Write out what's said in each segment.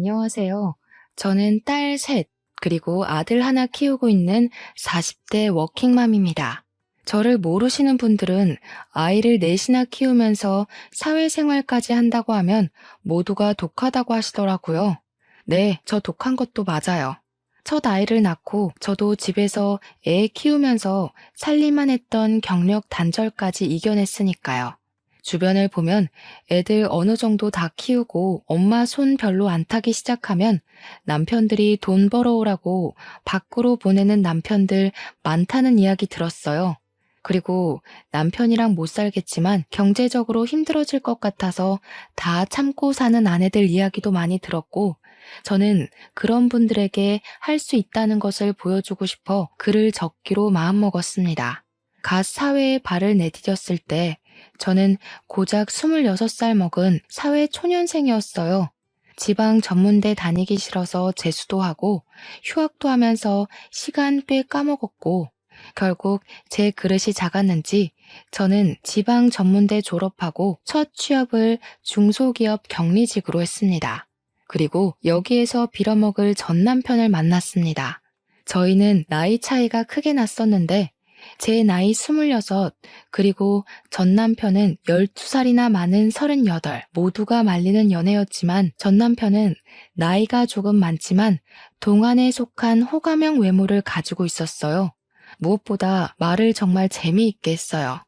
안녕하세요. 저는 딸 셋, 그리고 아들 하나 키우고 있는 40대 워킹맘입니다. 저를 모르시는 분들은 아이를 넷이나 키우면서 사회생활까지 한다고 하면 모두가 독하다고 하시더라고요. 네, 저 독한 것도 맞아요. 첫 아이를 낳고 저도 집에서 애 키우면서 살림만 했던 경력 단절까지 이겨냈으니까요. 주변을 보면 애들 어느 정도 다 키우고 엄마 손 별로 안 타기 시작하면 남편들이 돈 벌어오라고 밖으로 보내는 남편들 많다는 이야기 들었어요. 그리고 남편이랑 못 살겠지만 경제적으로 힘들어질 것 같아서 다 참고 사는 아내들 이야기도 많이 들었고, 저는 그런 분들에게 할 수 있다는 것을 보여주고 싶어 글을 적기로 마음먹었습니다. 갓 사회에 발을 내디뎠을 때 저는 고작 26살 먹은 사회 초년생이었어요. 지방 전문대 다니기 싫어서 재수도 하고 휴학도 하면서 시간 꽤 까먹었고, 결국 제 그릇이 작았는지 저는 지방 전문대 졸업하고 첫 취업을 중소기업 격리직으로 했습니다. 그리고 여기에서 빌어먹을 전 남편을 만났습니다. 저희는 나이 차이가 크게 났었는데 제 나이 26, 그리고 전 남편은 12살이나 많은 38, 모두가 말리는 연애였지만 전 남편은 나이가 조금 많지만 동안에 속한 호감형 외모를 가지고 있었어요. 무엇보다 말을 정말 재미있게 했어요.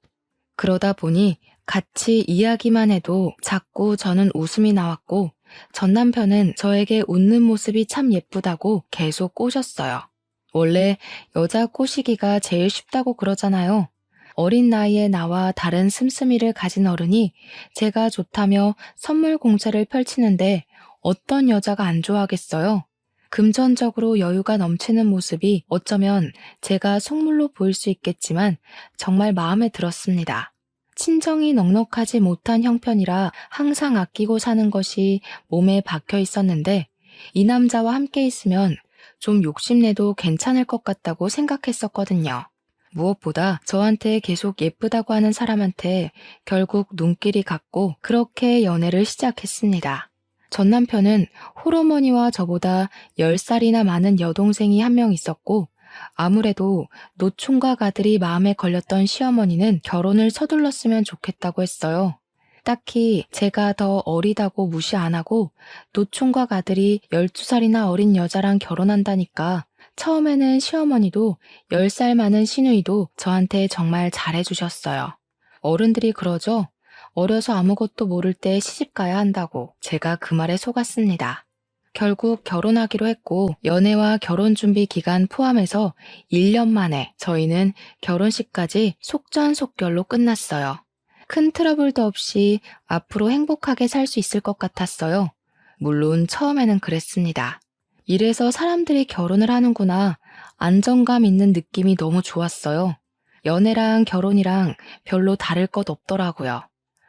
그러다 보니 같이 이야기만 해도 자꾸 저는 웃음이 나왔고 전 남편은 저에게 웃는 모습이 참 예쁘다고 계속 꼬셨어요. 원래 여자 꼬시기가 제일 쉽다고 그러잖아요. 어린 나이에 나와 다른 씀씀이를 가진 어른이 제가 좋다며 선물 공세를 펼치는데 어떤 여자가 안 좋아하겠어요? 금전적으로 여유가 넘치는 모습이 어쩌면 제가 속물로 보일 수 있겠지만 정말 마음에 들었습니다. 친정이 넉넉하지 못한 형편이라 항상 아끼고 사는 것이 몸에 박혀 있었는데 이 남자와 함께 있으면 좀 욕심내도 괜찮을 것 같다고 생각했었거든요. 무엇보다 저한테 계속 예쁘다고 하는 사람한테 결국 눈길이 갔고 그렇게 연애를 시작했습니다. 전 남편은 홀어머니와 저보다 10살이나 많은 여동생이 한 명 있었고 아무래도 노총각 아들이 마음에 걸렸던 시어머니는 결혼을 서둘렀으면 좋겠다고 했어요. 딱히 제가 더 어리다고 무시 안 하고 노총각 아들이 12살이나 어린 여자랑 결혼한다니까 처음에는 시어머니도 10살 많은 시누이도 저한테 정말 잘해주셨어요. 어른들이 그러죠. 어려서 아무것도 모를 때 시집가야 한다고. 제가 그 말에 속았습니다. 결국 결혼하기로 했고 연애와 결혼 준비 기간 포함해서 1년 만에 저희는 결혼식까지 속전속결로 끝났어요. 큰 트러블도 없이 앞으로 행복하게 살 수 있을 것 같았어요. 물론 처음에는 그랬습니다. 이래서 사람들이 결혼을 하는구나. 안정감 있는 느낌이 너무 좋았어요. 연애랑 결혼이랑 별로 다를 것 없더라고요.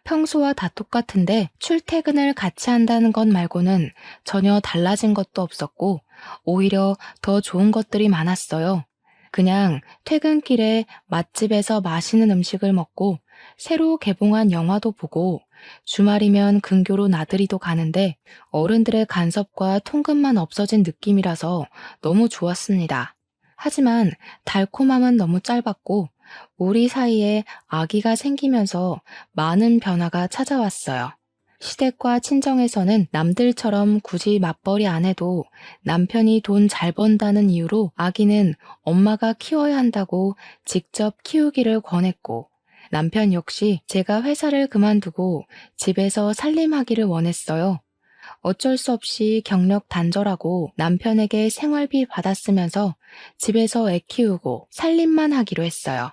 평소와 다 똑같은데 출퇴근을 같이 한다는 것 말고는 전혀 달라진 것도 없었고 오히려 더 좋은 것들이 많았어요. 그냥 퇴근길에 맛집에서 맛있는 음식을 먹고 새로 개봉한 영화도 보고 주말이면 근교로 나들이도 가는데 어른들의 간섭과 통금만 없어진 느낌이라서 너무 좋았습니다. 하지만 달콤함은 너무 짧았고 우리 사이에 아기가 생기면서 많은 변화가 찾아왔어요. 시댁과 친정에서는 남들처럼 굳이 맞벌이 안 해도 남편이 돈 잘 번다는 이유로 아기는 엄마가 키워야 한다고 직접 키우기를 권했고 남편 역시 제가 회사를 그만두고 집에서 살림하기를 원했어요. 어쩔 수 없이 경력 단절하고 남편에게 생활비 받았으면서 집에서 애 키우고 살림만 하기로 했어요.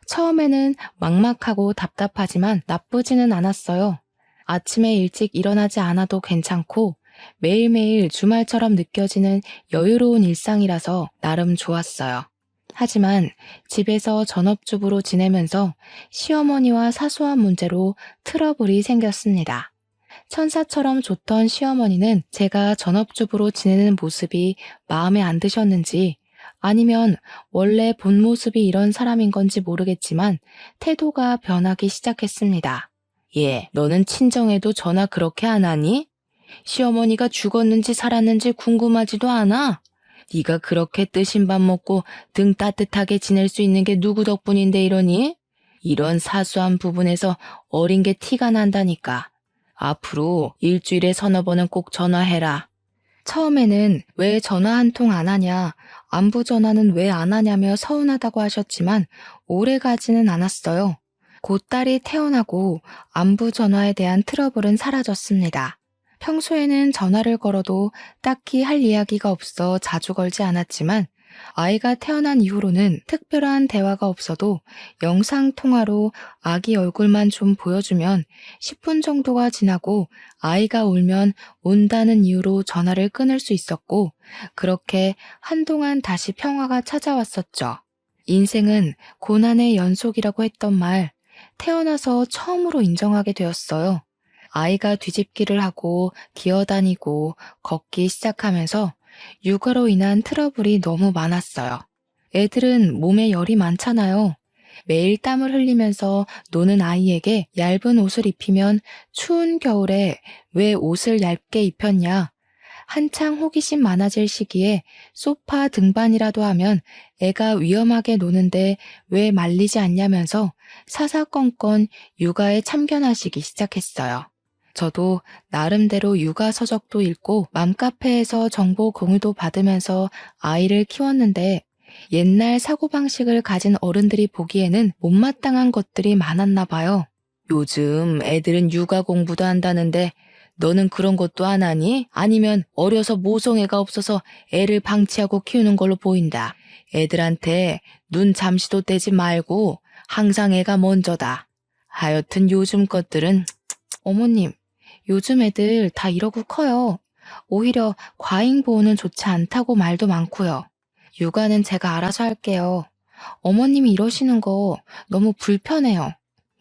처음에는 막막하고 답답하지만 나쁘지는 않았어요. 아침에 일찍 일어나지 않아도 괜찮고 매일매일 주말처럼 느껴지는 여유로운 일상이라서 나름 좋았어요. 하지만 집에서 전업주부로 지내면서 시어머니와 사소한 문제로 트러블이 생겼습니다. 천사처럼 좋던 시어머니는 제가 전업주부로 지내는 모습이 마음에 안 드셨는지 아니면 원래 본 모습이 이런 사람인 건지 모르겠지만 태도가 변하기 시작했습니다. 너는 친정에도 전화 그렇게 안 하니? 시어머니가 죽었는지 살았는지 궁금하지도 않아? 네가 그렇게 뜨신 밥 먹고 등 따뜻하게 지낼 수 있는 게 누구 덕분인데 이러니? 이런 사소한 부분에서 어린 게 티가 난다니까. 앞으로 일주일에 서너 번은 꼭 전화해라. 처음에는 왜 전화 한 통 안 하냐, 안부 전화는 왜 안 하냐며 서운하다고 하셨지만 오래 가지는 않았어요. 곧 딸이 태어나고 안부 전화에 대한 트러블은 사라졌습니다. 평소에는 전화를 걸어도 딱히 할 이야기가 없어 자주 걸지 않았지만 아이가 태어난 이후로는 특별한 대화가 없어도 영상통화로 아기 얼굴만 좀 보여주면 10분 정도가 지나고 아이가 울면 운다는 이유로 전화를 끊을 수 있었고 그렇게 한동안 다시 평화가 찾아왔었죠. 인생은 고난의 연속이라고 했던 말, 태어나서 처음으로 인정하게 되었어요. 아이가 뒤집기를 하고 기어다니고 걷기 시작하면서 육아로 인한 트러블이 너무 많았어요. 애들은 몸에 열이 많잖아요. 매일 땀을 흘리면서 노는 아이에게 얇은 옷을 입히면 추운 겨울에 왜 옷을 얇게 입혔냐? 한창 호기심 많아질 시기에 소파 등반이라도 하면 애가 위험하게 노는데 왜 말리지 않냐면서 사사건건 육아에 참견하시기 시작했어요. 저도 나름대로 육아 서적도 읽고 맘카페에서 정보 공유도 받으면서 아이를 키웠는데 옛날 사고방식을 가진 어른들이 보기에는 못마땅한 것들이 많았나 봐요. 요즘 애들은 육아 공부도 한다는데 너는 그런 것도 안 하니? 아니면 어려서 모성애가 없어서 애를 방치하고 키우는 걸로 보인다. 애들한테 눈 잠시도 떼지 말고 항상 애가 먼저다. 하여튼 요즘 것들은 어머님, 요즘 애들 다 이러고 커요. 오히려 과잉 보호는 좋지 않다고 말도 많고요. 육아는 제가 알아서 할게요. 어머님이 이러시는 거 너무 불편해요.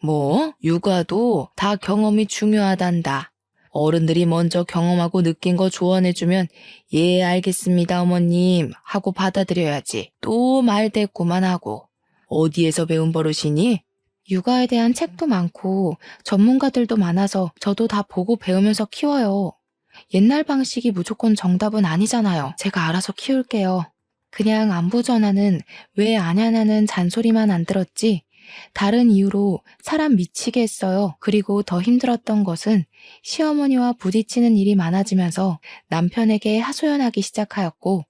뭐? 육아도 다 경험이 중요하단다. 어른들이 먼저 경험하고 느낀 거 조언해주면 예, 알겠습니다, 어머님 하고 받아들여야지. 또 말대꾸만 하고. 어디에서 배운 버릇이니? 육아에 대한 책도 많고 전문가들도 많아서 저도 다 보고 배우면서 키워요. 옛날 방식이 무조건 정답은 아니잖아요. 제가 알아서 키울게요. 그냥 안부 전화는 왜 안 하냐는 잔소리만 안 들었지. 다른 이유로 사람 미치게 했어요. 그리고 더 힘들었던 것은 시어머니와 부딪히는 일이 많아지면서 남편에게 하소연하기 시작하였고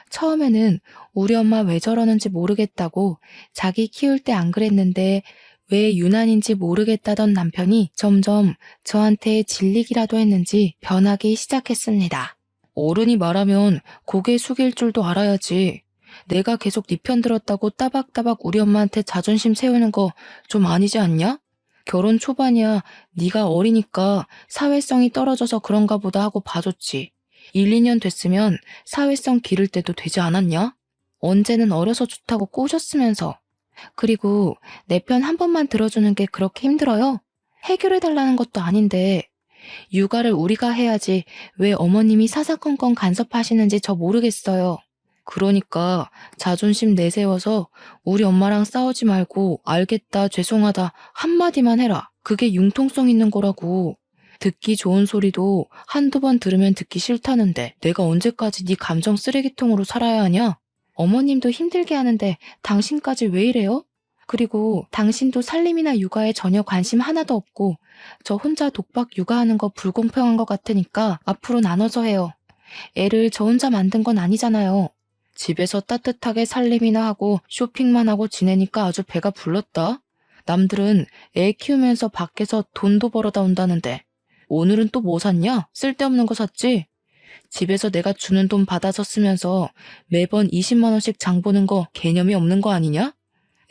처음에는 우리 엄마 왜 저러는지 모르겠다고 자기 키울 때 안 그랬는데 왜 유난인지 모르겠다던 남편이 점점 저한테 질리기라도 했는지 변하기 시작했습니다. 어른이 말하면 고개 숙일 줄도 알아야지. 내가 계속 네 편 들었다고 따박따박 우리 엄마한테 자존심 세우는 거 좀 아니지 않냐? 결혼 초반이야. 네가 어리니까 사회성이 떨어져서 그런가 보다 하고 봐줬지. 1, 2년 됐으면 사회성 기를 때도 되지 않았냐? 언제는 어려서 좋다고 꼬셨으면서. 그리고 내 편 한 번만 들어주는 게 그렇게 힘들어요? 해결해달라는 것도 아닌데 육아를 우리가 해야지 왜 어머님이 사사건건 간섭하시는지 저 모르겠어요. 그러니까 자존심 내세워서 우리 엄마랑 싸우지 말고 알겠다, 죄송하다 한마디만 해라. 그게 융통성 있는 거라고. 듣기 좋은 소리도 한두 번 들으면 듣기 싫다는데 내가 언제까지 네 감정 쓰레기통으로 살아야 하냐? 어머님도 힘들게 하는데 당신까지 왜 이래요? 그리고 당신도 살림이나 육아에 전혀 관심 하나도 없고 저 혼자 독박 육아하는 거 불공평한 것 같으니까 앞으로 나눠서 해요. 애를 저 혼자 만든 건 아니잖아요. 집에서 따뜻하게 살림이나 하고 쇼핑만 하고 지내니까 아주 배가 불렀다. 남들은 애 키우면서 밖에서 돈도 벌어다 온다는데 오늘은 또 뭐 샀냐? 쓸데없는 거 샀지? 집에서 내가 주는 돈 받아서 쓰면서 매번 20만 원씩 장 보는 거 개념이 없는 거 아니냐?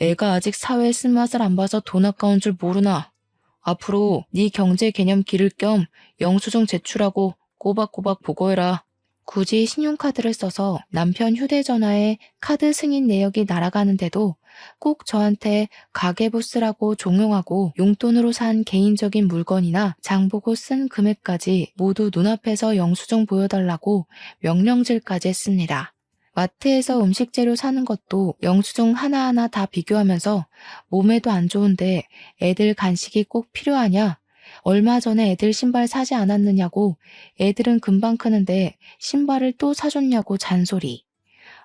애가 아직 사회의 쓴맛을 안 봐서 돈 아까운 줄 모르나? 앞으로 네 경제 개념 기를 겸 영수증 제출하고 꼬박꼬박 보고해라. 굳이 신용카드를 써서 남편 휴대전화에 카드 승인 내역이 날아가는데도 꼭 저한테 가계부 쓰라고 종용하고 용돈으로 산 개인적인 물건이나 장보고 쓴 금액까지 모두 눈앞에서 영수증 보여달라고 명령질까지 했습니다. 마트에서 음식 재료 사는 것도 영수증 하나하나 다 비교하면서 몸에도 안 좋은데 애들 간식이 꼭 필요하냐? 얼마 전에 애들 신발 사지 않았느냐고, 애들은 금방 크는데 신발을 또 사줬냐고 잔소리.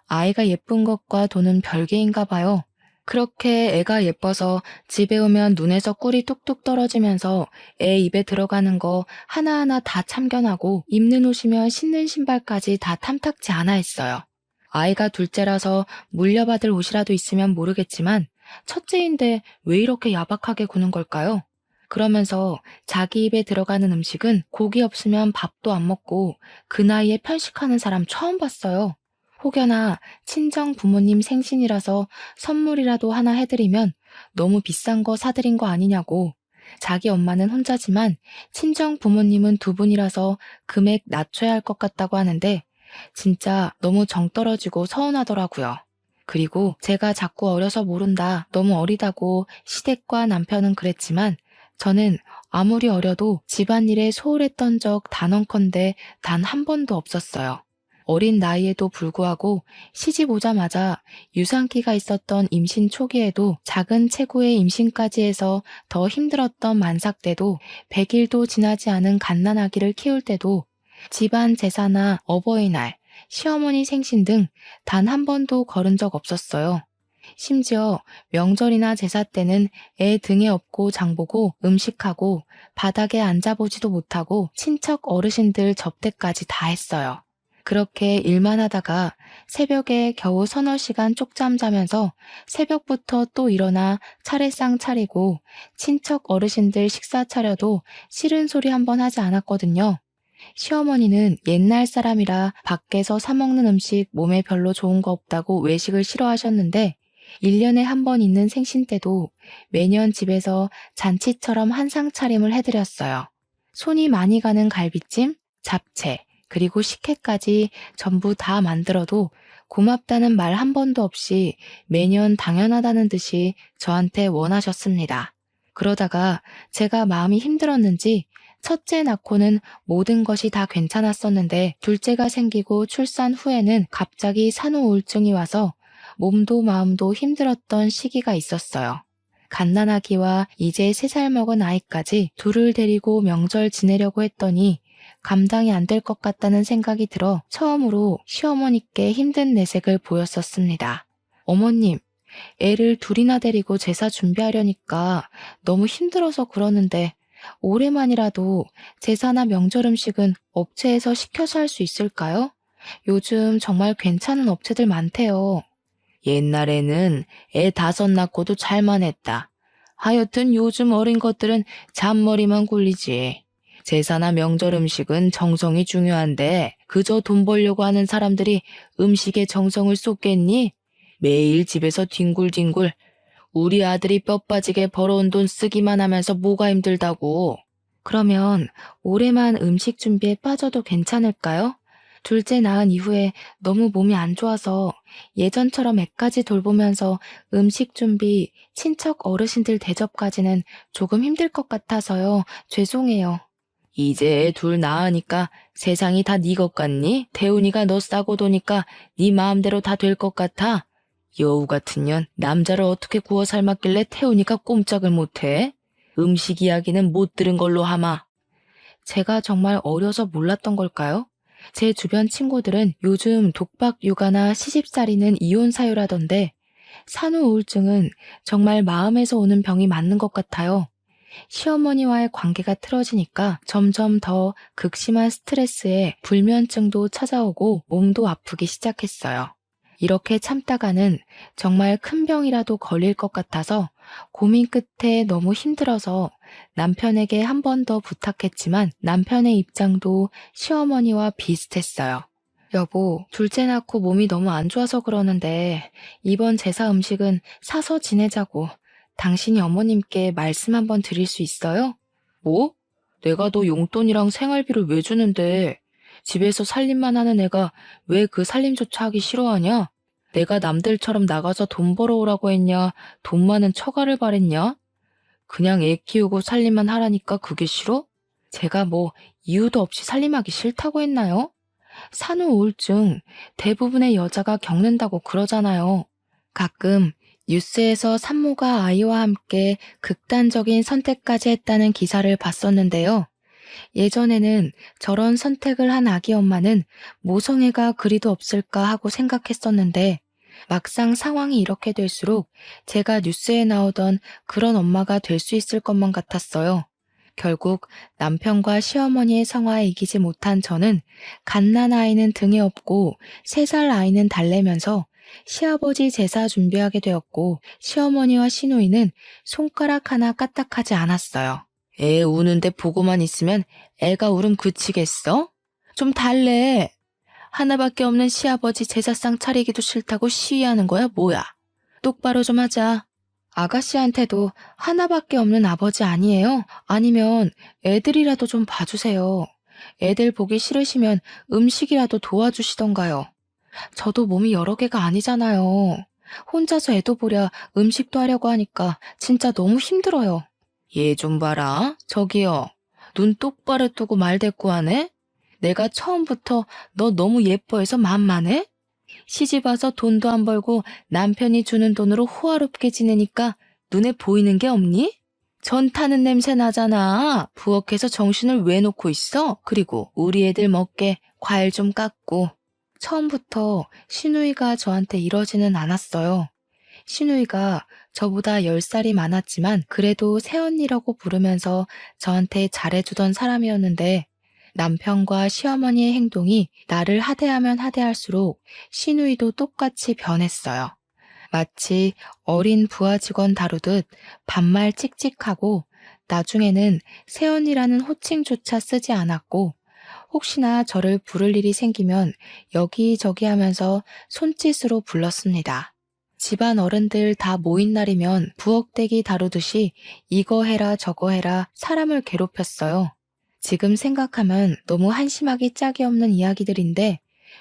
아이가 예쁜 것과 돈은 별개인가 봐요. 그렇게 애가 예뻐서 집에 오면 눈에서 꿀이 뚝뚝 떨어지면서 애 입에 들어가는 거 하나하나 다 참견하고 입는 옷이면 신는 신발까지 다 탐탁지 않아 했어요. 아이가 둘째라서 물려받을 옷이라도 있으면 모르겠지만 첫째인데 왜 이렇게 야박하게 구는 걸까요? 그러면서 자기 입에 들어가는 음식은 고기 없으면 밥도 안 먹고 그 나이에 편식하는 사람 처음 봤어요. 혹여나 친정 부모님 생신이라서 선물이라도 하나 해드리면 너무 비싼 거 사드린 거 아니냐고. 자기 엄마는 혼자지만 친정 부모님은 두 분이라서 금액 낮춰야 할 것 같다고 하는데 진짜 너무 정 떨어지고 서운하더라고요. 그리고 제가 자꾸 어려서 모른다, 너무 어리다고 시댁과 남편은 그랬지만 저는 아무리 어려도 집안일에 소홀했던 적 단언컨대 단 한 번도 없었어요. 어린 나이에도 불구하고 시집 오자마자 유산기가 있었던 임신 초기에도 작은 체구의 임신까지 해서 더 힘들었던 만삭 때도 100일도 지나지 않은 갓난아기를 키울 때도 집안 제사나 어버이날, 시어머니 생신 등 단 한 번도 걸은 적 없었어요. 심지어 명절이나 제사 때는 애 등에 업고 장보고 음식하고 바닥에 앉아보지도 못하고 친척 어르신들 접대까지 다 했어요. 그렇게 일만 하다가 새벽에 겨우 서너 시간 쪽잠 자면서 새벽부터 또 일어나 차례상 차리고 친척 어르신들 식사 차려도 싫은 소리 한 번 하지 않았거든요. 시어머니는 옛날 사람이라 밖에서 사 먹는 음식 몸에 별로 좋은 거 없다고 외식을 싫어하셨는데 1년에 한 번 있는 생신 때도 매년 집에서 잔치처럼 한상 차림을 해드렸어요. 손이 많이 가는 갈비찜, 잡채, 그리고 식혜까지 전부 다 만들어도 고맙다는 말 한 번도 없이 매년 당연하다는 듯이 저한테 원하셨습니다. 그러다가 제가 마음이 힘들었는지 첫째 낳고는 모든 것이 다 괜찮았었는데 둘째가 생기고 출산 후에는 갑자기 산후 우울증이 와서 몸도 마음도 힘들었던 시기가 있었어요. 갓난아기와 이제 3살 먹은 아이까지 둘을 데리고 명절 지내려고 했더니 감당이 안 될 것 같다는 생각이 들어 처음으로 시어머니께 힘든 내색을 보였었습니다. 어머님, 애를 둘이나 데리고 제사 준비하려니까 너무 힘들어서 그러는데 올해만이라도 제사나 명절 음식은 업체에서 시켜서 할 수 있을까요? 요즘 정말 괜찮은 업체들 많대요. 옛날에는 애 5 낳고도 잘만 했다. 하여튼 요즘 어린 것들은 잔머리만 굴리지. 제사나 명절 음식은 정성이 중요한데 그저 돈 벌려고 하는 사람들이 음식에 정성을 쏟겠니? 매일 집에서 뒹굴뒹굴 우리 아들이 뼈 빠지게 벌어온 돈 쓰기만 하면서 뭐가 힘들다고. 그러면 올해만 음식 준비에 빠져도 괜찮을까요? 둘째 낳은 이후에 너무 몸이 안 좋아서 예전처럼 애까지 돌보면서 음식 준비, 친척 어르신들 대접까지는 조금 힘들 것 같아서요. 죄송해요. 이제 애 둘 낳으니까 세상이 다 네 것 같니? 태훈이가 너 싸고 도니까 네 마음대로 다 될 것 같아? 여우 같은 년, 남자를 어떻게 구워 삶았길래 태훈이가 꼼짝을 못해? 음식 이야기는 못 들은 걸로 하마. 제가 정말 어려서 몰랐던 걸까요? 제 주변 친구들은 요즘 독박 육아나 시집살이는 이혼 사유라던데 산후 우울증은 정말 마음에서 오는 병이 맞는 것 같아요. 시어머니와의 관계가 틀어지니까 점점 더 극심한 스트레스에 불면증도 찾아오고 몸도 아프기 시작했어요. 이렇게 참다가는 정말 큰 병이라도 걸릴 것 같아서 고민 끝에 너무 힘들어서 남편에게 한 번 더 부탁했지만 남편의 입장도 시어머니와 비슷했어요. 여보, 둘째 낳고 몸이 너무 안 좋아서 그러는데 이번 제사 음식은 사서 지내자고 당신이 어머님께 말씀 한번 드릴 수 있어요? 뭐? 내가 너 용돈이랑 생활비를 왜 주는데 집에서 살림만 하는 애가 왜 그 살림조차 하기 싫어하냐? 내가 남들처럼 나가서 돈 벌어오라고 했냐? 돈 많은 처가를 바랬냐? 그냥 애 키우고 살림만 하라니까 그게 싫어? 제가 뭐 이유도 없이 살림하기 싫다고 했나요? 산후 우울증 대부분의 여자가 겪는다고 그러잖아요. 가끔 뉴스에서 산모가 아이와 함께 극단적인 선택까지 했다는 기사를 봤었는데요. 예전에는 저런 선택을 한 아기 엄마는 모성애가 그리도 없을까 하고 생각했었는데 막상 상황이 이렇게 될수록 제가 뉴스에 나오던 그런 엄마가 될 수 있을 것만 같았어요. 결국 남편과 시어머니의 성화에 이기지 못한 저는 갓난 아이는 등에 업고 3살 아이는 달래면서 시아버지 제사 준비하게 되었고 시어머니와 시누이는 손가락 하나 까딱하지 않았어요. 애 우는데 보고만 있으면 애가 울음 그치겠어? 좀 달래. 하나밖에 없는 시아버지 제사상 차리기도 싫다고 시위하는 거야, 뭐야? 똑바로 좀 하자. 아가씨한테도 하나밖에 없는 아버지 아니에요? 아니면 애들이라도 좀 봐주세요. 애들 보기 싫으시면 음식이라도 도와주시던가요. 저도 몸이 여러 개가 아니잖아요. 혼자서 애도 보랴 음식도 하려고 하니까 진짜 너무 힘들어요. 얘 좀 봐라. 저기요. 눈 똑바로 뜨고 말대꾸 하네? 내가 처음부터 너 너무 예뻐해서 만만해? 시집 와서 돈도 안 벌고 남편이 주는 돈으로 호화롭게 지내니까 눈에 보이는 게 없니? 전 타는 냄새 나잖아. 부엌에서 정신을 왜 놓고 있어? 그리고 우리 애들 먹게 과일 좀 깎고. 처음부터 시누이가 저한테 이러지는 않았어요. 시누이가 저보다 10살이 많았지만 그래도 새언니라고 부르면서 저한테 잘해주던 사람이었는데 남편과 시어머니의 행동이 나를 하대하면 하대할수록 시누이도 똑같이 변했어요. 마치 어린 부하 직원 다루듯 반말 찍찍하고 나중에는 새언니라는 호칭조차 쓰지 않았고 혹시나 저를 부를 일이 생기면 여기저기 하면서 손짓으로 불렀습니다. 집안 어른들 다 모인 날이면 부엌대기 다루듯이 이거 해라 저거 해라 사람을 괴롭혔어요. 지금 생각하면 너무 한심하기 짝이 없는 이야기들인데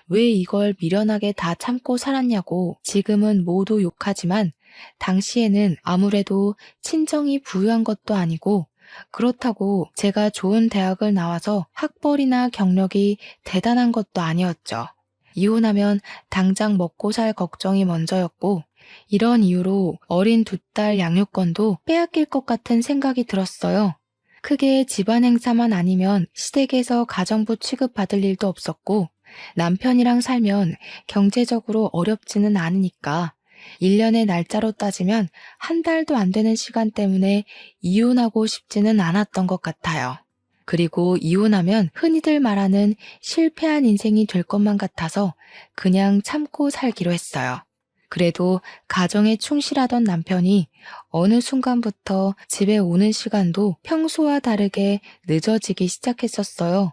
왜 이걸 미련하게 다 참고 살았냐고 지금은 모두 욕하지만 당시에는 아무래도 친정이 부유한 것도 아니고 그렇다고 제가 좋은 대학을 나와서 학벌이나 경력이 대단한 것도 아니었죠. 이혼하면 당장 먹고 살 걱정이 먼저였고 이런 이유로 어린 2딸 양육권도 빼앗길 것 같은 생각이 들었어요. 크게 집안 행사만 아니면 시댁에서 가정부 취급받을 일도 없었고 남편이랑 살면 경제적으로 어렵지는 않으니까 1년의 날짜로 따지면 한 달도 안 되는 시간 때문에 이혼하고 싶지는 않았던 것 같아요. 그리고 이혼하면 흔히들 말하는 실패한 인생이 될 것만 같아서 그냥 참고 살기로 했어요. 그래도 가정에 충실하던 남편이 어느 순간부터 집에 오는 시간도 평소와 다르게 늦어지기 시작했었어요.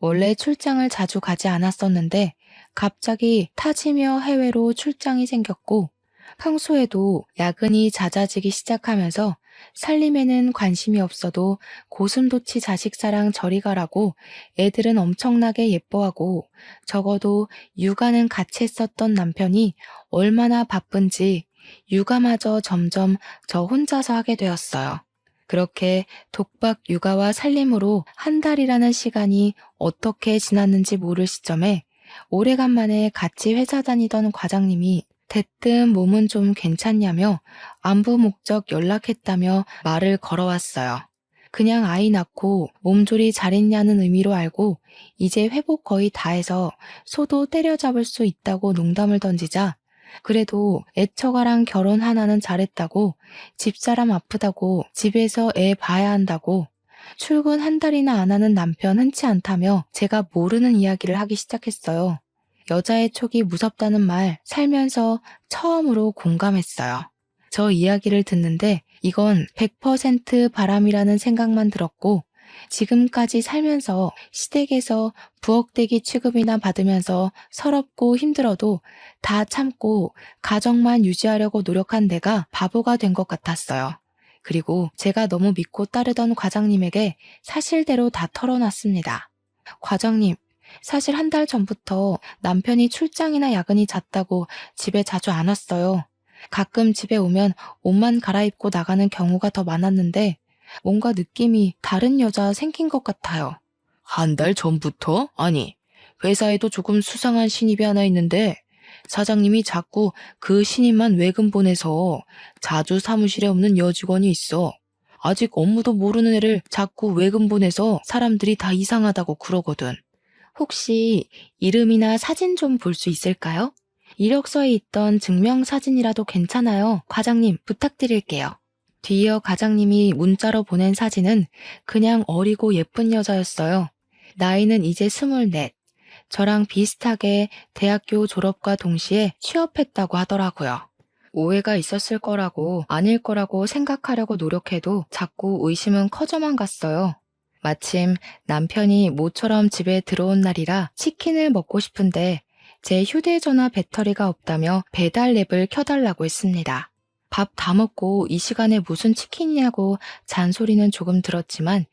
원래 출장을 자주 가지 않았었는데 갑자기 타지며 해외로 출장이 생겼고 평소에도 야근이 잦아지기 시작하면서 살림에는 관심이 없어도 고슴도치 자식 사랑 저리 가라고 애들은 엄청나게 예뻐하고 적어도 육아는 같이 했었던 남편이 얼마나 바쁜지 육아마저 점점 저 혼자서 하게 되었어요. 그렇게 독박 육아와 살림으로 한 달이라는 시간이 어떻게 지났는지 모를 시점에 오래간만에 같이 회사 다니던 과장님이 대뜸 몸은 좀 괜찮냐며 안부 목적 연락했다며 말을 걸어왔어요. 그냥 아이 낳고 몸조리 잘했냐는 의미로 알고 이제 회복 거의 다 해서 소도 때려잡을 수 있다고 농담을 던지자 그래도 애처가랑 결혼 하나는 잘했다고 집사람 아프다고 집에서 애 봐야 한다고 출근 한 달이나 안 하는 남편 흔치 않다며 제가 모르는 이야기를 하기 시작했어요. 여자의 촉이 무섭다는 말 살면서 처음으로 공감했어요. 저 이야기를 듣는데 이건 100% 바람이라는 생각만 들었고 지금까지 살면서 시댁에서 부엌대기 취급이나 받으면서 서럽고 힘들어도 다 참고 가정만 유지하려고 노력한 내가 바보가 된 것 같았어요. 그리고 제가 너무 믿고 따르던 과장님에게 사실대로 다 털어놨습니다. 과장님, 사실 한 달 전부터 남편이 출장이나 야근이 잦다고 집에 자주 안 왔어요. 가끔 집에 오면 옷만 갈아입고 나가는 경우가 더 많았는데 뭔가 느낌이 다른 여자 생긴 것 같아요. 한 달 전부터? 아니, 회사에도 조금 수상한 신입이 하나 있는데 사장님이 자꾸 그 신입만 외근 보내서 자주 사무실에 없는 여직원이 있어. 아직 업무도 모르는 애를 자꾸 외근 보내서 사람들이 다 이상하다고 그러거든. 혹시 이름이나 사진 좀 볼 수 있을까요? 이력서에 있던 증명사진이라도 괜찮아요. 과장님, 부탁드릴게요. 뒤이어 과장님이 문자로 보낸 사진은 그냥 어리고 예쁜 여자였어요. 나이는 이제 24. 저랑 비슷하게 대학교 졸업과 동시에 취업했다고 하더라고요. 오해가 있었을 거라고 아닐 거라고 생각하려고 노력해도 자꾸 의심은 커져만 갔어요. 마침 남편이 모처럼 집에 들어온 날이라 치킨을 먹고 싶은데 제 휴대전화 배터리가 없다며 배달 앱을 켜달라고 했습니다. 밥 다 먹고 이 시간에 무슨 치킨이냐고 잔소리는 조금 들었지만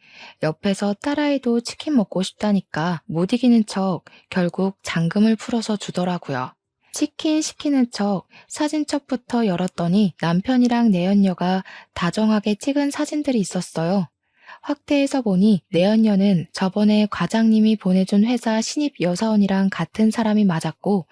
옆에서 딸아이도 치킨 먹고 싶다니까 못 이기는 척 결국 잔금을 풀어서 주더라고요. 치킨 시키는 척 사진첩부터 열었더니 남편이랑 내연녀가 다정하게 찍은 사진들이 있었어요. 확대해서 보니 내연녀는 저번에 과장님이 보내준 회사 신입 여사원이랑 같은 사람이 맞았고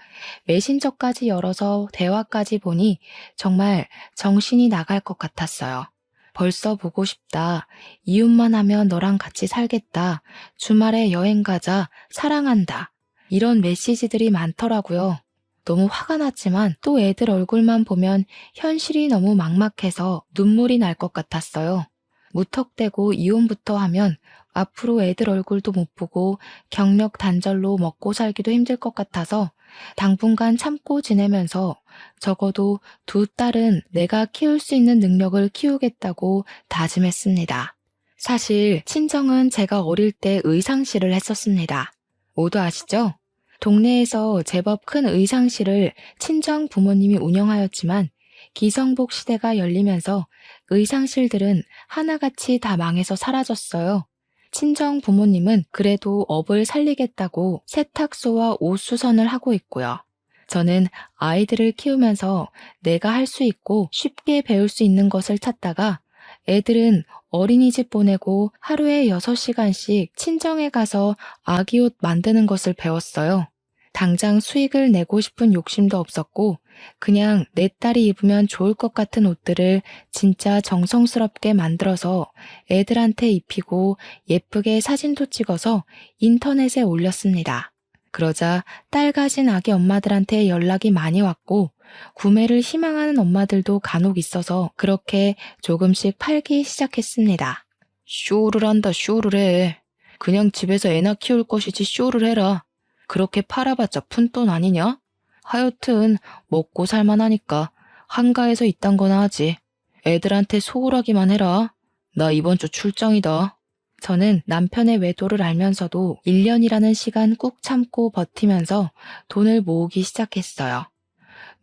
메신저까지 열어서 대화까지 보니 정말 정신이 나갈 것 같았어요. 벌써 보고 싶다. 이웃만 하면 너랑 같이 살겠다. 주말에 여행 가자. 사랑한다. 이런 메시지들이 많더라고요. 너무 화가 났지만 또 애들 얼굴만 보면 현실이 너무 막막해서 눈물이 날 것 같았어요. 무턱대고 이혼부터 하면 앞으로 애들 얼굴도 못 보고 경력 단절로 먹고 살기도 힘들 것 같아서 당분간 참고 지내면서 적어도 두 딸은 내가 키울 수 있는 능력을 키우겠다고 다짐했습니다. 사실 친정은 제가 어릴 때 의상실을 했었습니다. 모두 아시죠? 동네에서 제법 큰 의상실을 친정 부모님이 운영하였지만 기성복 시대가 열리면서 의상실들은 하나같이 다 망해서 사라졌어요. 친정 부모님은 그래도 업을 살리겠다고 세탁소와 옷수선을 하고 있고요. 저는 아이들을 키우면서 내가 할 수 있고 쉽게 배울 수 있는 것을 찾다가 애들은 어린이집 보내고 하루에 6시간씩 친정에 가서 아기 옷 만드는 것을 배웠어요. 당장 수익을 내고 싶은 욕심도 없었고 그냥 내 딸이 입으면 좋을 것 같은 옷들을 진짜 정성스럽게 만들어서 애들한테 입히고 예쁘게 사진도 찍어서 인터넷에 올렸습니다. 그러자 딸 가진 아기 엄마들한테 연락이 많이 왔고 구매를 희망하는 엄마들도 간혹 있어서 그렇게 조금씩 팔기 시작했습니다. 쇼를 한다, 쇼를 해. 그냥 집에서 애나 키울 것이지 쇼를 해라. 그렇게 팔아봤자 푼돈 아니냐? 하여튼 먹고 살만하니까 한가해서 이딴 거나 하지. 애들한테 소홀하기만 해라. 나 이번 주 출장이다. 저는 남편의 외도를 알면서도 1년이라는 시간 꾹 참고 버티면서 돈을 모으기 시작했어요.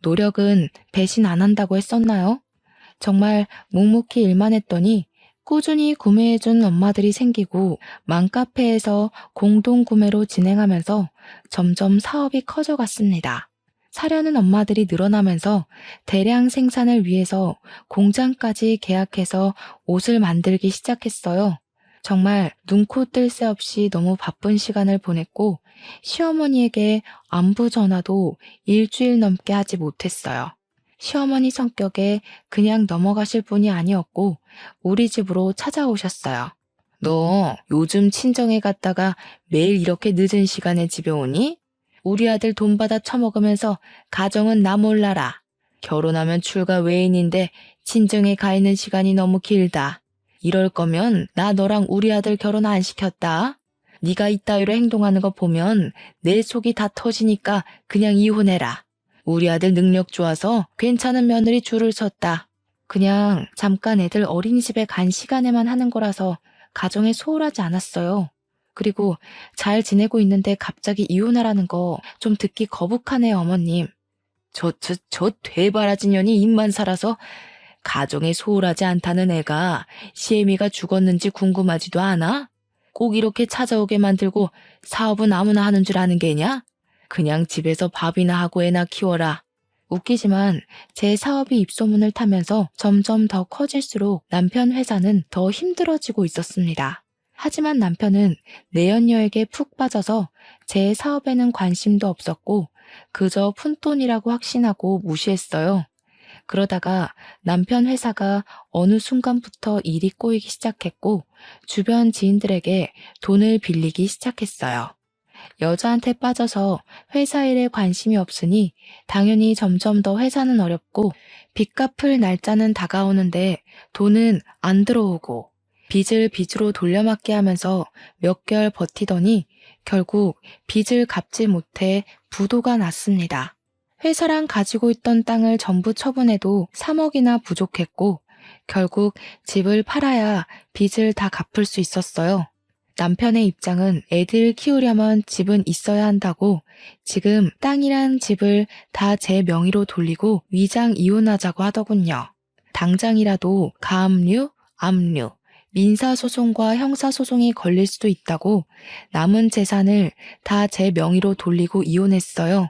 노력은 배신 안 한다고 했었나요? 정말 묵묵히 일만 했더니 꾸준히 구매해준 엄마들이 생기고 맘카페에서 공동구매로 진행하면서 점점 사업이 커져갔습니다. 사려는 엄마들이 늘어나면서 대량 생산을 위해서 공장까지 계약해서 옷을 만들기 시작했어요. 정말 눈코 뜰 새 없이 너무 바쁜 시간을 보냈고 시어머니에게 안부 전화도 일주일 넘게 하지 못했어요. 시어머니 성격에 그냥 넘어가실 분이 아니었고 우리 집으로 찾아오셨어요. 너 요즘 친정에 갔다가 매일 이렇게 늦은 시간에 집에 오니? 우리 아들 돈 받아 처먹으면서 가정은 나 몰라라. 결혼하면 출가 외인인데 친정에 가 있는 시간이 너무 길다. 이럴 거면 나 너랑 우리 아들 결혼 안 시켰다. 네가 이따위로 행동하는 거 보면 내 속이 다 터지니까 그냥 이혼해라. 우리 아들 능력 좋아서 괜찮은 며느리 줄을 섰다. 그냥 잠깐 애들 어린이집에 간 시간에만 하는 거라서 가정에 소홀하지 않았어요. 그리고 잘 지내고 있는데 갑자기 이혼하라는 거 좀 듣기 거북하네요, 어머님. 저 되바라진 년이 입만 살아서 가정에 소홀하지 않다는 애가 시애미가 죽었는지 궁금하지도 않아? 꼭 이렇게 찾아오게 만들고 사업은 아무나 하는 줄 아는 게냐? 그냥 집에서 밥이나 하고 애나 키워라. 웃기지만 제 사업이 입소문을 타면서 점점 더 커질수록 남편 회사는 더 힘들어지고 있었습니다. 하지만 남편은 내연녀에게 푹 빠져서 제 사업에는 관심도 없었고 그저 푼돈이라고 확신하고 무시했어요. 그러다가 남편 회사가 어느 순간부터 일이 꼬이기 시작했고 주변 지인들에게 돈을 빌리기 시작했어요. 여자한테 빠져서 회사 일에 관심이 없으니 당연히 점점 더 회사는 어렵고 빚 갚을 날짜는 다가오는데 돈은 안 들어오고 빚을 빚으로 돌려막게 하면서 몇 개월 버티더니 결국 빚을 갚지 못해 부도가 났습니다. 회사랑 가지고 있던 땅을 전부 처분해도 3억이나 부족했고 결국 집을 팔아야 빚을 다 갚을 수 있었어요. 남편의 입장은 애들 키우려면 집은 있어야 한다고 지금 땅이란 집을 다 제 명의로 돌리고 위장 이혼하자고 하더군요. 당장이라도 가압류, 압류, 민사소송과 형사소송이 걸릴 수도 있다고 남은 재산을 다 제 명의로 돌리고 이혼했어요.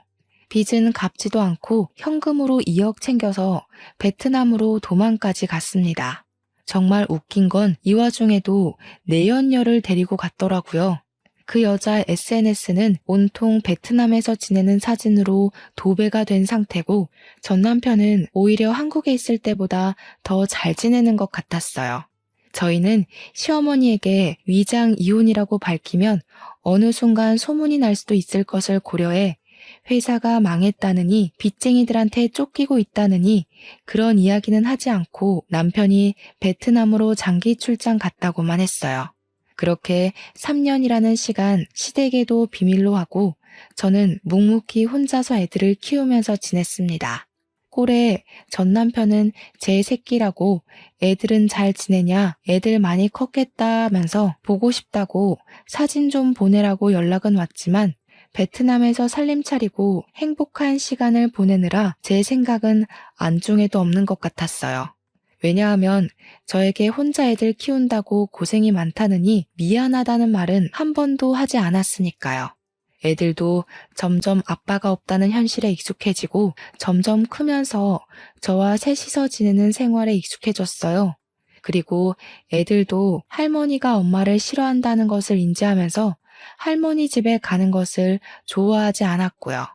빚은 갚지도 않고 현금으로 2억 챙겨서 베트남으로 도망까지 갔습니다. 정말 웃긴 건 이 와중에도 내연녀를 데리고 갔더라고요. 그 여자 SNS는 온통 베트남에서 지내는 사진으로 도배가 된 상태고 전 남편은 오히려 한국에 있을 때보다 더 잘 지내는 것 같았어요. 저희는 시어머니에게 위장 이혼이라고 밝히면 어느 순간 소문이 날 수도 있을 것을 고려해 회사가 망했다느니 빚쟁이들한테 쫓기고 있다느니 그런 이야기는 하지 않고 남편이 베트남으로 장기 출장 갔다고만 했어요. 그렇게 3년이라는 시간 시댁에도 비밀로 하고 저는 묵묵히 혼자서 애들을 키우면서 지냈습니다. 꼴에 전 남편은 제 새끼라고 애들은 잘 지내냐, 애들 많이 컸겠다 하면서 보고 싶다고 사진 좀 보내라고 연락은 왔지만 베트남에서 살림 차리고 행복한 시간을 보내느라 제 생각은 안중에도 없는 것 같았어요. 왜냐하면 저에게 혼자 애들 키운다고 고생이 많다느니 미안하다는 말은 한 번도 하지 않았으니까요. 애들도 점점 아빠가 없다는 현실에 익숙해지고 점점 크면서 저와 셋이서 지내는 생활에 익숙해졌어요. 그리고 애들도 할머니가 엄마를 싫어한다는 것을 인지하면서 할머니 집에 가는 것을 좋아하지 않았고요.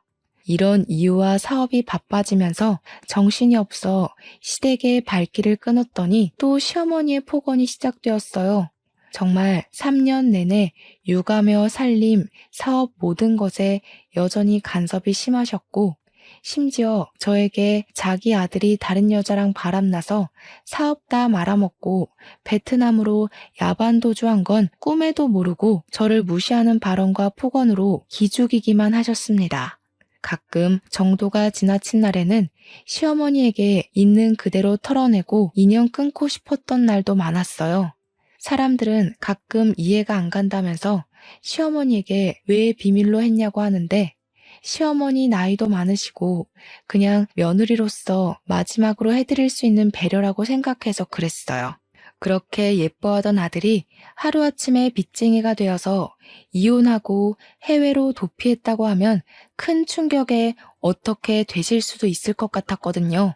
이런 이유와 사업이 바빠지면서 정신이 없어 시댁의 발길을 끊었더니 또 시어머니의 폭언이 시작되었어요. 정말 3년 내내 육아며 살림, 사업 모든 것에 여전히 간섭이 심하셨고 심지어 저에게 자기 아들이 다른 여자랑 바람나서 사업 다 말아먹고 베트남으로 야반도주한 건 꿈에도 모르고 저를 무시하는 발언과 폭언으로 기죽이기만 하셨습니다. 가끔 정도가 지나친 날에는 시어머니에게 있는 그대로 털어내고 인연 끊고 싶었던 날도 많았어요. 사람들은 가끔 이해가 안 간다면서 시어머니에게 왜 비밀로 했냐고 하는데 시어머니 나이도 많으시고 그냥 며느리로서 마지막으로 해드릴 수 있는 배려라고 생각해서 그랬어요. 그렇게 예뻐하던 아들이 하루아침에 빚쟁이가 되어서 이혼하고 해외로 도피했다고 하면 큰 충격에 어떻게 되실 수도 있을 것 같았거든요.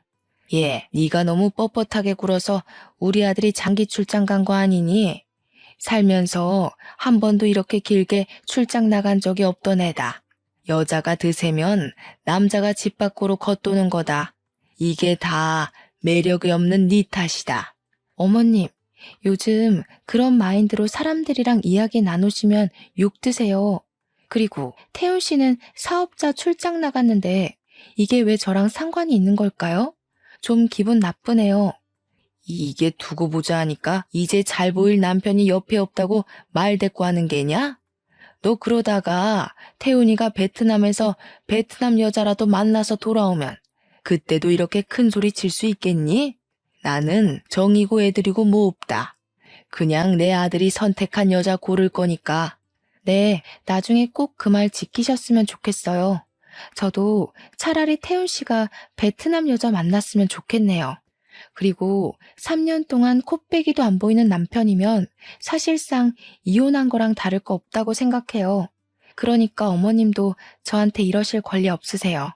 네가 너무 뻣뻣하게 굴어서 우리 아들이 장기 출장 간 거 아니니? 살면서 한 번도 이렇게 길게 출장 나간 적이 없던 애다. 여자가 드세면 남자가 집 밖으로 겉도는 거다. 이게 다 매력이 없는 네 탓이다. 어머님, 요즘 그런 마인드로 사람들이랑 이야기 나누시면 욕 드세요. 그리고 태훈 씨는 사업자 출장 나갔는데 이게 왜 저랑 상관이 있는 걸까요? 좀 기분 나쁘네요. 이게 두고 보자 하니까 이제 잘 보일 남편이 옆에 없다고 말 대꾸하는 게냐? 너 그러다가 태훈이가 베트남에서 베트남 여자라도 만나서 돌아오면 그때도 이렇게 큰 소리 칠 수 있겠니? 나는 정이고 애들이고 뭐 없다. 그냥 내 아들이 선택한 여자 고를 거니까. 네, 나중에 꼭 그 말 지키셨으면 좋겠어요. 저도 차라리 태훈 씨가 베트남 여자 만났으면 좋겠네요. 그리고 3년 동안 코빼기도 안 보이는 남편이면 사실상 이혼한 거랑 다를 거 없다고 생각해요. 그러니까 어머님도 저한테 이러실 권리 없으세요.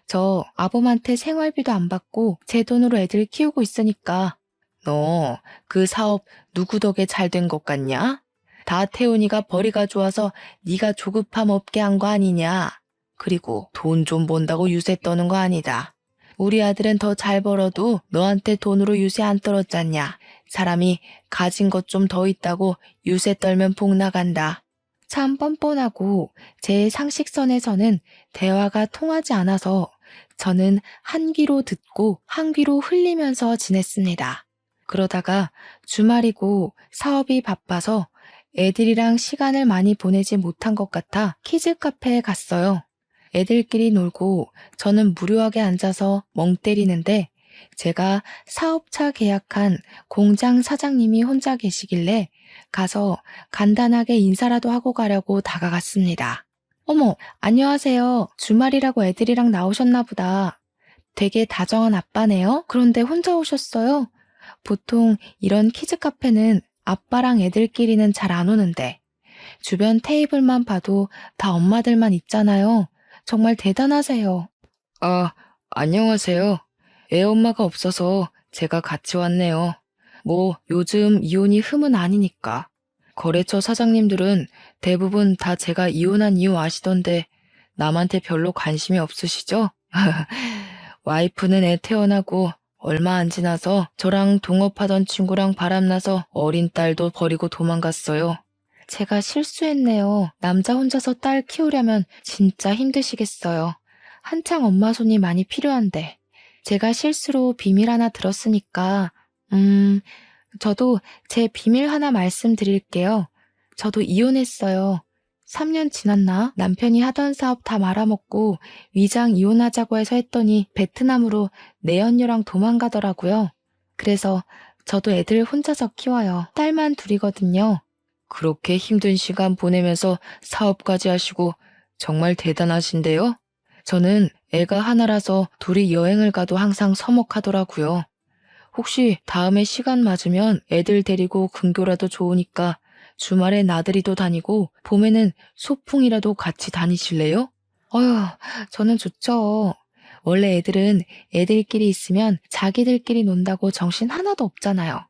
저 아범한테 생활비도 안 받고 제 돈으로 애들 키우고 있으니까. 너 그 사업 누구 덕에 잘 된 것 같냐? 다 태훈이가 벌이가 좋아서 네가 조급함 없게 한 거 아니냐. 그리고 돈 좀 번다고 유세 떠는 거 아니다. 우리 아들은 더 잘 벌어도 너한테 돈으로 유세 안 떨었잖냐. 사람이 가진 것 좀 더 있다고 유세 떨면 복 나간다. 참 뻔뻔하고 제 상식선에서는 대화가 통하지 않아서 저는 한 귀로 듣고 한 귀로 흘리면서 지냈습니다. 그러다가 주말이고 사업이 바빠서 애들이랑 시간을 많이 보내지 못한 것 같아 키즈 카페에 갔어요. 애들끼리 놀고 저는 무료하게 앉아서 멍 때리는데 제가 사업차 계약한 공장 사장님이 혼자 계시길래 가서 간단하게 인사라도 하고 가려고 다가갔습니다. 어머, 안녕하세요. 주말이라고 애들이랑 나오셨나 보다. 되게 다정한 아빠네요. 그런데 혼자 오셨어요? 보통 이런 키즈 카페는 아빠랑 애들끼리는 잘 안 오는데 주변 테이블만 봐도 다 엄마들만 있잖아요. 정말 대단하세요. 아, 안녕하세요. 애 엄마가 없어서 제가 같이 왔네요. 뭐 요즘 이혼이 흠은 아니니까. 거래처 사장님들은 대부분 다 제가 이혼한 이유 아시던데 남한테 별로 관심이 없으시죠? 와이프는 애 태어나고 얼마 안 지나서 저랑 동업하던 친구랑 바람나서 어린 딸도 버리고 도망갔어요. 제가 실수했네요. 남자 혼자서 딸 키우려면 진짜 힘드시겠어요. 한창 엄마 손이 많이 필요한데. 제가 실수로 비밀 하나 들었으니까, 저도 제 비밀 하나 말씀드릴게요. 저도 이혼했어요. 3년 지났나? 남편이 하던 사업 다 말아먹고 위장 이혼하자고 해서 했더니 베트남으로 내연녀랑 도망가더라고요. 그래서 저도 애들 혼자서 키워요. 딸만 둘이거든요. 그렇게 힘든 시간 보내면서 사업까지 하시고 정말 대단하신데요? 저는 애가 하나라서 둘이 여행을 가도 항상 서먹하더라고요. 혹시 다음에 시간 맞으면 애들 데리고 근교라도 좋으니까 주말에 나들이도 다니고 봄에는 소풍이라도 같이 다니실래요? 어휴, 저는 좋죠. 원래 애들은 애들끼리 있으면 자기들끼리 논다고 정신 하나도 없잖아요.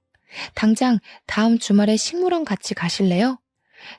당장 다음 주말에 식물원 같이 가실래요?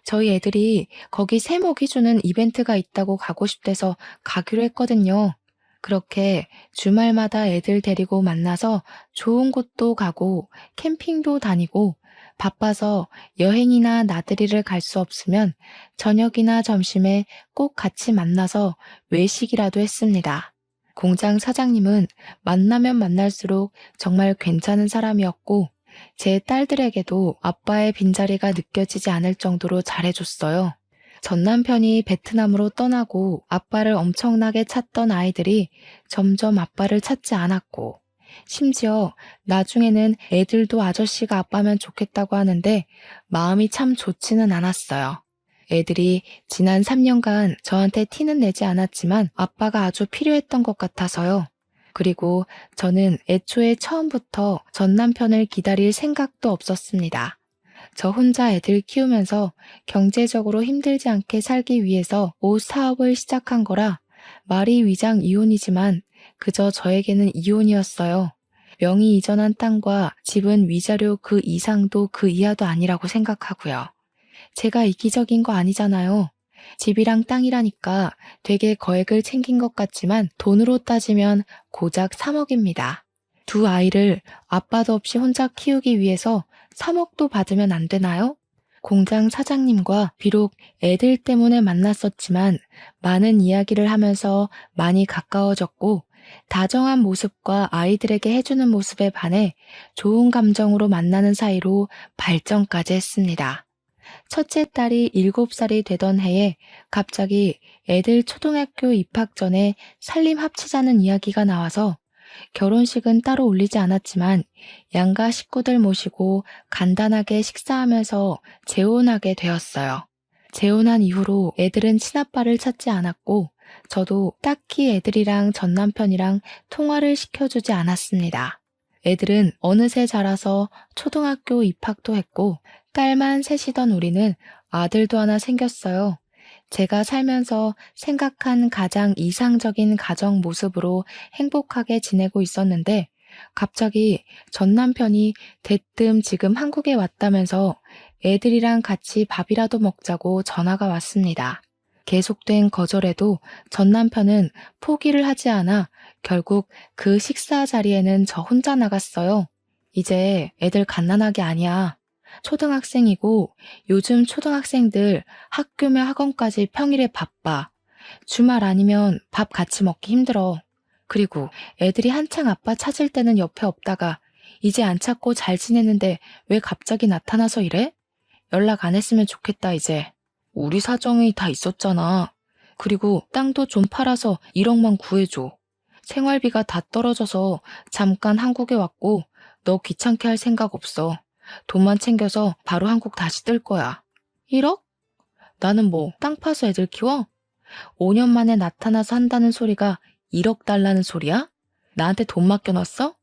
저희 애들이 거기 새 먹이 주는 이벤트가 있다고 가고 싶대서 가기로 했거든요. 그렇게 주말마다 애들 데리고 만나서 좋은 곳도 가고 캠핑도 다니고 바빠서 여행이나 나들이를 갈 수 없으면 저녁이나 점심에 꼭 같이 만나서 외식이라도 했습니다. 공장 사장님은 만나면 만날수록 정말 괜찮은 사람이었고 제 딸들에게도 아빠의 빈자리가 느껴지지 않을 정도로 잘해줬어요. 전 남편이 베트남으로 떠나고 아빠를 엄청나게 찾던 아이들이 점점 아빠를 찾지 않았고 심지어 나중에는 애들도 아저씨가 아빠면 좋겠다고 하는데 마음이 참 좋지는 않았어요. 애들이 지난 3년간 저한테 티는 내지 않았지만 아빠가 아주 필요했던 것 같아서요. 그리고 저는 애초에 처음부터 전 남편을 기다릴 생각도 없었습니다. 저 혼자 애들 키우면서 경제적으로 힘들지 않게 살기 위해서 옷 사업을 시작한 거라 말이 위장 이혼이지만 그저 저에게는 이혼이었어요. 명의 이전한 땅과 집은 위자료 그 이상도 그 이하도 아니라고 생각하고요. 제가 이기적인 거 아니잖아요. 집이랑 땅이라니까 되게 거액을 챙긴 것 같지만 돈으로 따지면 고작 3억입니다. 두 아이를 아빠도 없이 혼자 키우기 위해서 3억도 받으면 안 되나요? 공장 사장님과 비록 애들 때문에 만났었지만 많은 이야기를 하면서 많이 가까워졌고 다정한 모습과 아이들에게 해주는 모습에 반해 좋은 감정으로 만나는 사이로 발전까지 했습니다. 첫째 딸이 7살이 되던 해에 갑자기 애들 초등학교 입학 전에 살림 합치자는 이야기가 나와서 결혼식은 따로 올리지 않았지만 양가 식구들 모시고 간단하게 식사하면서 재혼하게 되었어요. 재혼한 이후로 애들은 친아빠를 찾지 않았고 저도 딱히 애들이랑 전 남편이랑 통화를 시켜주지 않았습니다. 애들은 어느새 자라서 초등학교 입학도 했고 딸만 셋이던 우리는 아들도 하나 생겼어요. 제가 살면서 생각한 가장 이상적인 가정 모습으로 행복하게 지내고 있었는데 갑자기 전 남편이 대뜸 지금 한국에 왔다면서 애들이랑 같이 밥이라도 먹자고 전화가 왔습니다. 계속된 거절에도 전 남편은 포기를 하지 않아 결국 그 식사 자리에는 저 혼자 나갔어요. 이제 애들 갓난아기 아니야. 초등학생이고 요즘 초등학생들 학교며 학원까지 평일에 바빠. 주말 아니면 밥 같이 먹기 힘들어. 그리고 애들이 한창 아빠 찾을 때는 옆에 없다가 이제 안 찾고 잘 지내는데 왜 갑자기 나타나서 이래? 연락 안 했으면 좋겠다 이제. 우리 사정이 다 있었잖아. 그리고 땅도 좀 팔아서 1억만 구해줘. 생활비가 다 떨어져서 잠깐 한국에 왔고 너 귀찮게 할 생각 없어. 돈만 챙겨서 바로 한국 다시 뜰 거야. 1억? 나는 뭐 땅 파서 애들 키워? 5년 만에 나타나서 한다는 소리가 1억 달라는 소리야? 나한테 돈 맡겨놨어?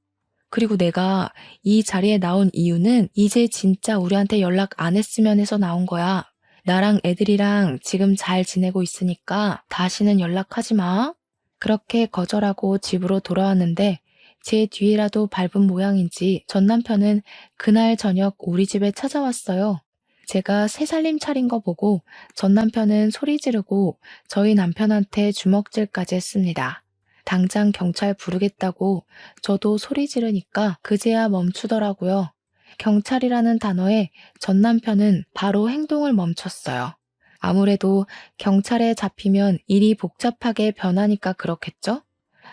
그리고 내가 이 자리에 나온 이유는 이제 진짜 우리한테 연락 안 했으면 해서 나온 거야. 나랑 애들이랑 지금 잘 지내고 있으니까 다시는 연락하지 마. 그렇게 거절하고 집으로 돌아왔는데 제 뒤에라도 밟은 모양인지 전 남편은 그날 저녁 우리 집에 찾아왔어요. 제가 새 살림 차린 거 보고 전 남편은 소리 지르고 저희 남편한테 주먹질까지 했습니다. 당장 경찰 부르겠다고 저도 소리 지르니까 그제야 멈추더라고요. 경찰이라는 단어에 전 남편은 바로 행동을 멈췄어요. 아무래도 경찰에 잡히면 일이 복잡하게 변하니까 그렇겠죠?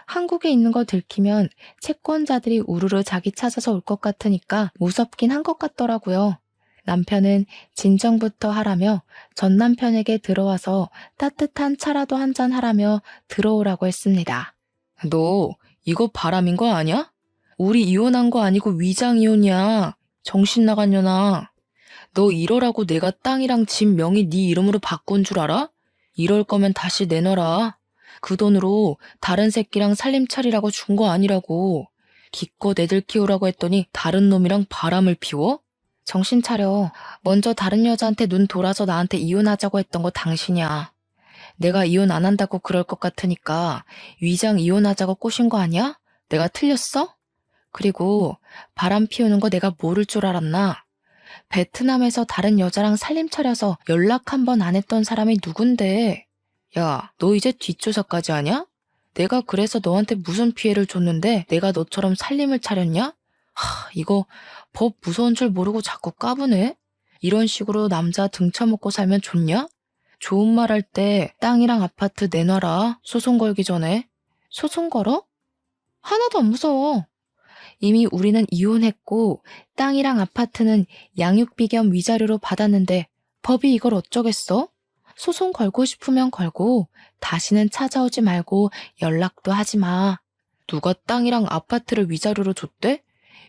한국에 있는 거 들키면 채권자들이 우르르 자기 찾아서 올 것 같으니까 무섭긴 한 것 같더라고요. 남편은 진정부터 하라며 전 남편에게 들어와서 따뜻한 차라도 한잔 하라며 들어오라고 했습니다. 너 이거 바람인 거 아니야? 우리 이혼한 거 아니고 위장 이혼이야. 정신 나간 년아. 너 이러라고 내가 땅이랑 집 명의 네 이름으로 바꾼 줄 알아? 이럴 거면 다시 내놔라. 그 돈으로 다른 새끼랑 살림 차리라고 준 거 아니라고. 기껏 애들 키우라고 했더니 다른 놈이랑 바람을 피워? 정신 차려. 먼저 다른 여자한테 눈 돌아서 나한테 이혼하자고 했던 거 당신이야. 내가 이혼 안 한다고 그럴 것 같으니까 위장 이혼하자고 꼬신 거 아니야? 내가 틀렸어? 그리고 바람 피우는 거 내가 모를 줄 알았나? 베트남에서 다른 여자랑 살림 차려서 연락 한 번 안 했던 사람이 누군데? 야, 너 이제 뒷조사까지 하냐? 내가 그래서 너한테 무슨 피해를 줬는데 내가 너처럼 살림을 차렸냐? 이거 법 무서운 줄 모르고 자꾸 까부네? 이런 식으로 남자 등쳐먹고 살면 좋냐? 좋은 말 할 때 땅이랑 아파트 내놔라. 소송 걸기 전에. 소송 걸어? 하나도 안 무서워. 이미 우리는 이혼했고 땅이랑 아파트는 양육비 겸 위자료로 받았는데 법이 이걸 어쩌겠어? 소송 걸고 싶으면 걸고 다시는 찾아오지 말고 연락도 하지 마. 누가 땅이랑 아파트를 위자료로 줬대?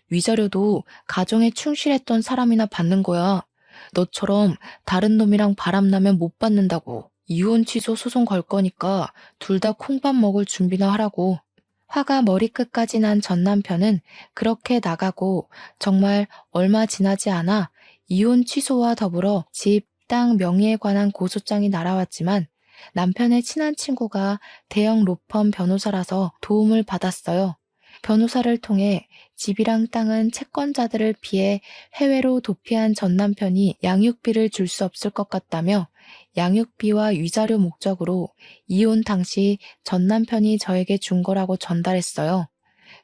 위자료도 가정에 충실했던 사람이나 받는 거야. 너처럼 다른 놈이랑 바람나면 못 받는다고. 이혼 취소 소송 걸 거니까 둘 다 콩밥 먹을 준비나 하라고. 화가 머리끝까지 난 전 남편은 그렇게 나가고 정말 얼마 지나지 않아 이혼 취소와 더불어 집, 땅 명의에 관한 고소장이 날아왔지만 남편의 친한 친구가 대형 로펌 변호사라서 도움을 받았어요. 변호사를 통해 집이랑 땅은 채권자들을 피해 해외로 도피한 전 남편이 양육비를 줄 수 없을 것 같다며 양육비와 위자료 목적으로 이혼 당시 전 남편이 저에게 준 거라고 전달했어요.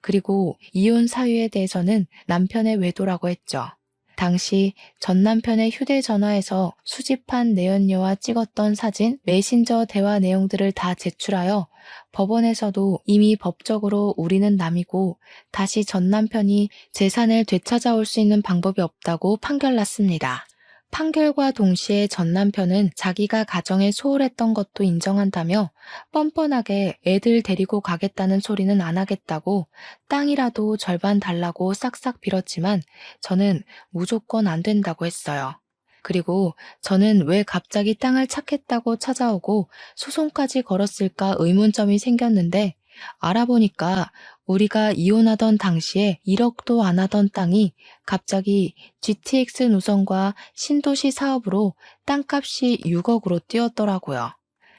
그리고 이혼 사유에 대해서는 남편의 외도라고 했죠. 당시 전 남편의 휴대전화에서 수집한 내연녀와 찍었던 사진, 메신저 대화 내용들을 다 제출하여 법원에서도 이미 법적으로 우리는 남이고 다시 전 남편이 재산을 되찾아올 수 있는 방법이 없다고 판결났습니다. 판결과 동시에 전 남편은 자기가 가정에 소홀했던 것도 인정한다며 뻔뻔하게 애들 데리고 가겠다는 소리는 안 하겠다고 땅이라도 절반 달라고 싹싹 빌었지만 저는 무조건 안 된다고 했어요. 그리고 저는 왜 갑자기 땅을 찾겠다고 찾아오고 소송까지 걸었을까 의문점이 생겼는데 알아보니까 우리가 이혼하던 당시에 1억도 안 하던 땅이 갑자기 GTX 노선과 신도시 사업으로 땅값이 6억으로 뛰었더라고요.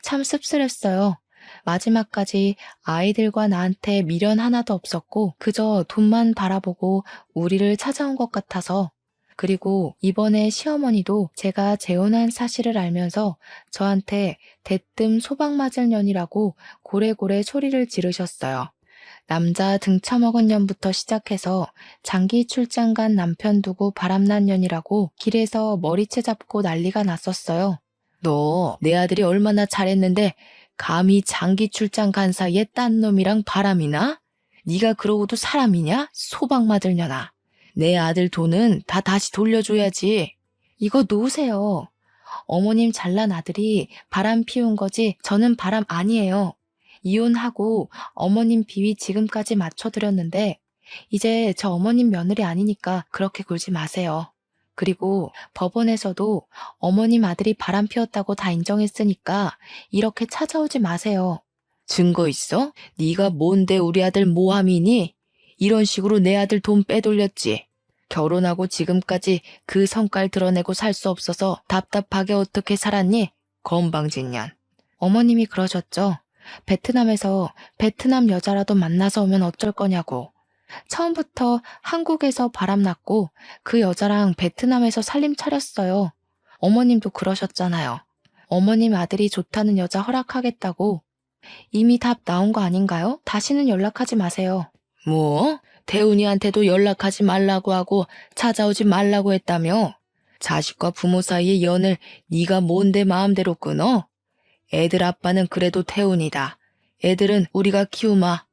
참 씁쓸했어요. 마지막까지 아이들과 나한테 미련 하나도 없었고 그저 돈만 바라보고 우리를 찾아온 것 같아서 그리고 이번에 시어머니도 제가 재혼한 사실을 알면서 저한테 대뜸 소방 맞을 년이라고 고래고래 소리를 지르셨어요. 남자 등쳐먹은 년부터 시작해서 장기 출장 간 남편 두고 바람난 년이라고 길에서 머리채 잡고 난리가 났었어요. 너 내 아들이 얼마나 잘했는데 감히 장기 출장 간 사이에 딴 놈이랑 바람이나? 네가 그러고도 사람이냐? 소방 맞을 년아. 내 아들 돈은 다 다시 돌려줘야지. 이거 놓으세요. 어머님 잘난 아들이 바람 피운 거지 저는 바람 아니에요. 이혼하고 어머님 비위 지금까지 맞춰드렸는데 이제 저 어머님 며느리 아니니까 그렇게 굴지 마세요. 그리고 법원에서도 어머님 아들이 바람 피웠다고 다 인정했으니까 이렇게 찾아오지 마세요. 증거 있어? 네가 뭔데 우리 아들 모함이니? 이런 식으로 내 아들 돈 빼돌렸지. 결혼하고 지금까지 그 성깔 드러내고 살 수 없어서 답답하게 어떻게 살았니? 건방진년. 어머님이 그러셨죠. 베트남에서 베트남 여자라도 만나서 오면 어쩔 거냐고. 처음부터 한국에서 바람났고 그 여자랑 베트남에서 살림 차렸어요. 어머님도 그러셨잖아요. 어머님 아들이 좋다는 여자 허락하겠다고. 이미 답 나온 거 아닌가요? 다시는 연락하지 마세요. 뭐? 태훈이한테도 연락하지 말라고 하고 찾아오지 말라고 했다며? 자식과 부모 사이의 연을 네가 뭔데 마음대로 끊어? 애들 아빠는 그래도 태훈이다. 애들은 우리가 키우마.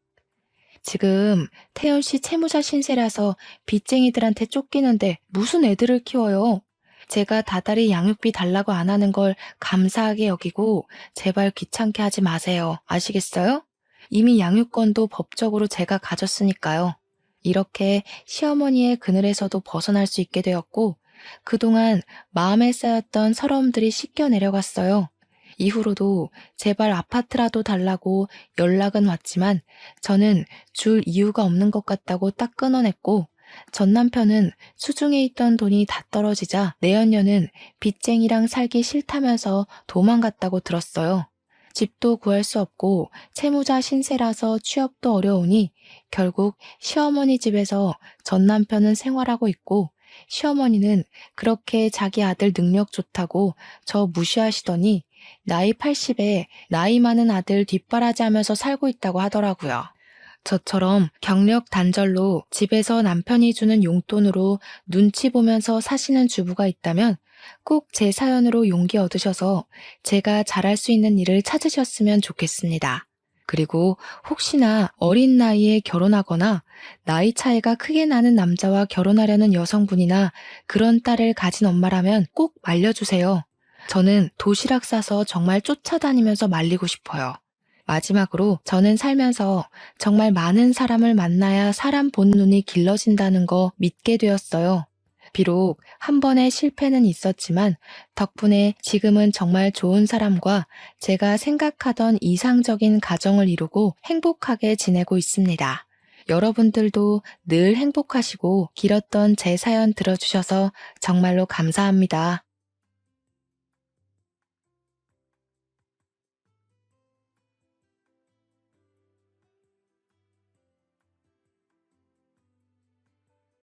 지금 태훈 씨 채무자 신세라서 빚쟁이들한테 쫓기는데 무슨 애들을 키워요? 제가 다달이 양육비 달라고 안 하는 걸 감사하게 여기고 제발 귀찮게 하지 마세요. 아시겠어요? 이미 양육권도 법적으로 제가 가졌으니까요. 이렇게 시어머니의 그늘에서도 벗어날 수 있게 되었고 그동안 마음에 쌓였던 서러움들이 씻겨 내려갔어요. 이후로도 제발 아파트라도 달라고 연락은 왔지만 저는 줄 이유가 없는 것 같다고 딱 끊어냈고 전 남편은 수중에 있던 돈이 다 떨어지자 내연녀는 빚쟁이랑 살기 싫다면서 도망갔다고 들었어요. 집도 구할 수 없고 채무자 신세라서 취업도 어려우니 결국 시어머니 집에서 전 남편은 생활하고 있고 시어머니는 그렇게 자기 아들 능력 좋다고 저 무시하시더니 나이 80에 나이 많은 아들 뒷바라지하면서 살고 있다고 하더라고요. 저처럼 경력 단절로 집에서 남편이 주는 용돈으로 눈치 보면서 사시는 주부가 있다면 꼭 제 사연으로 용기 얻으셔서 제가 잘할 수 있는 일을 찾으셨으면 좋겠습니다. 그리고 혹시나 어린 나이에 결혼하거나 나이 차이가 크게 나는 남자와 결혼하려는 여성분이나 그런 딸을 가진 엄마라면 꼭 말려주세요. 저는 도시락 싸서 정말 쫓아다니면서 말리고 싶어요. 마지막으로 저는 살면서 정말 많은 사람을 만나야 사람 본 눈이 길러진다는 거 믿게 되었어요. 비록 한 번의 실패는 있었지만 덕분에 지금은 정말 좋은 사람과 제가 생각하던 이상적인 가정을 이루고 행복하게 지내고 있습니다. 여러분들도 늘 행복하시고 길었던 제 사연 들어주셔서 정말로 감사합니다.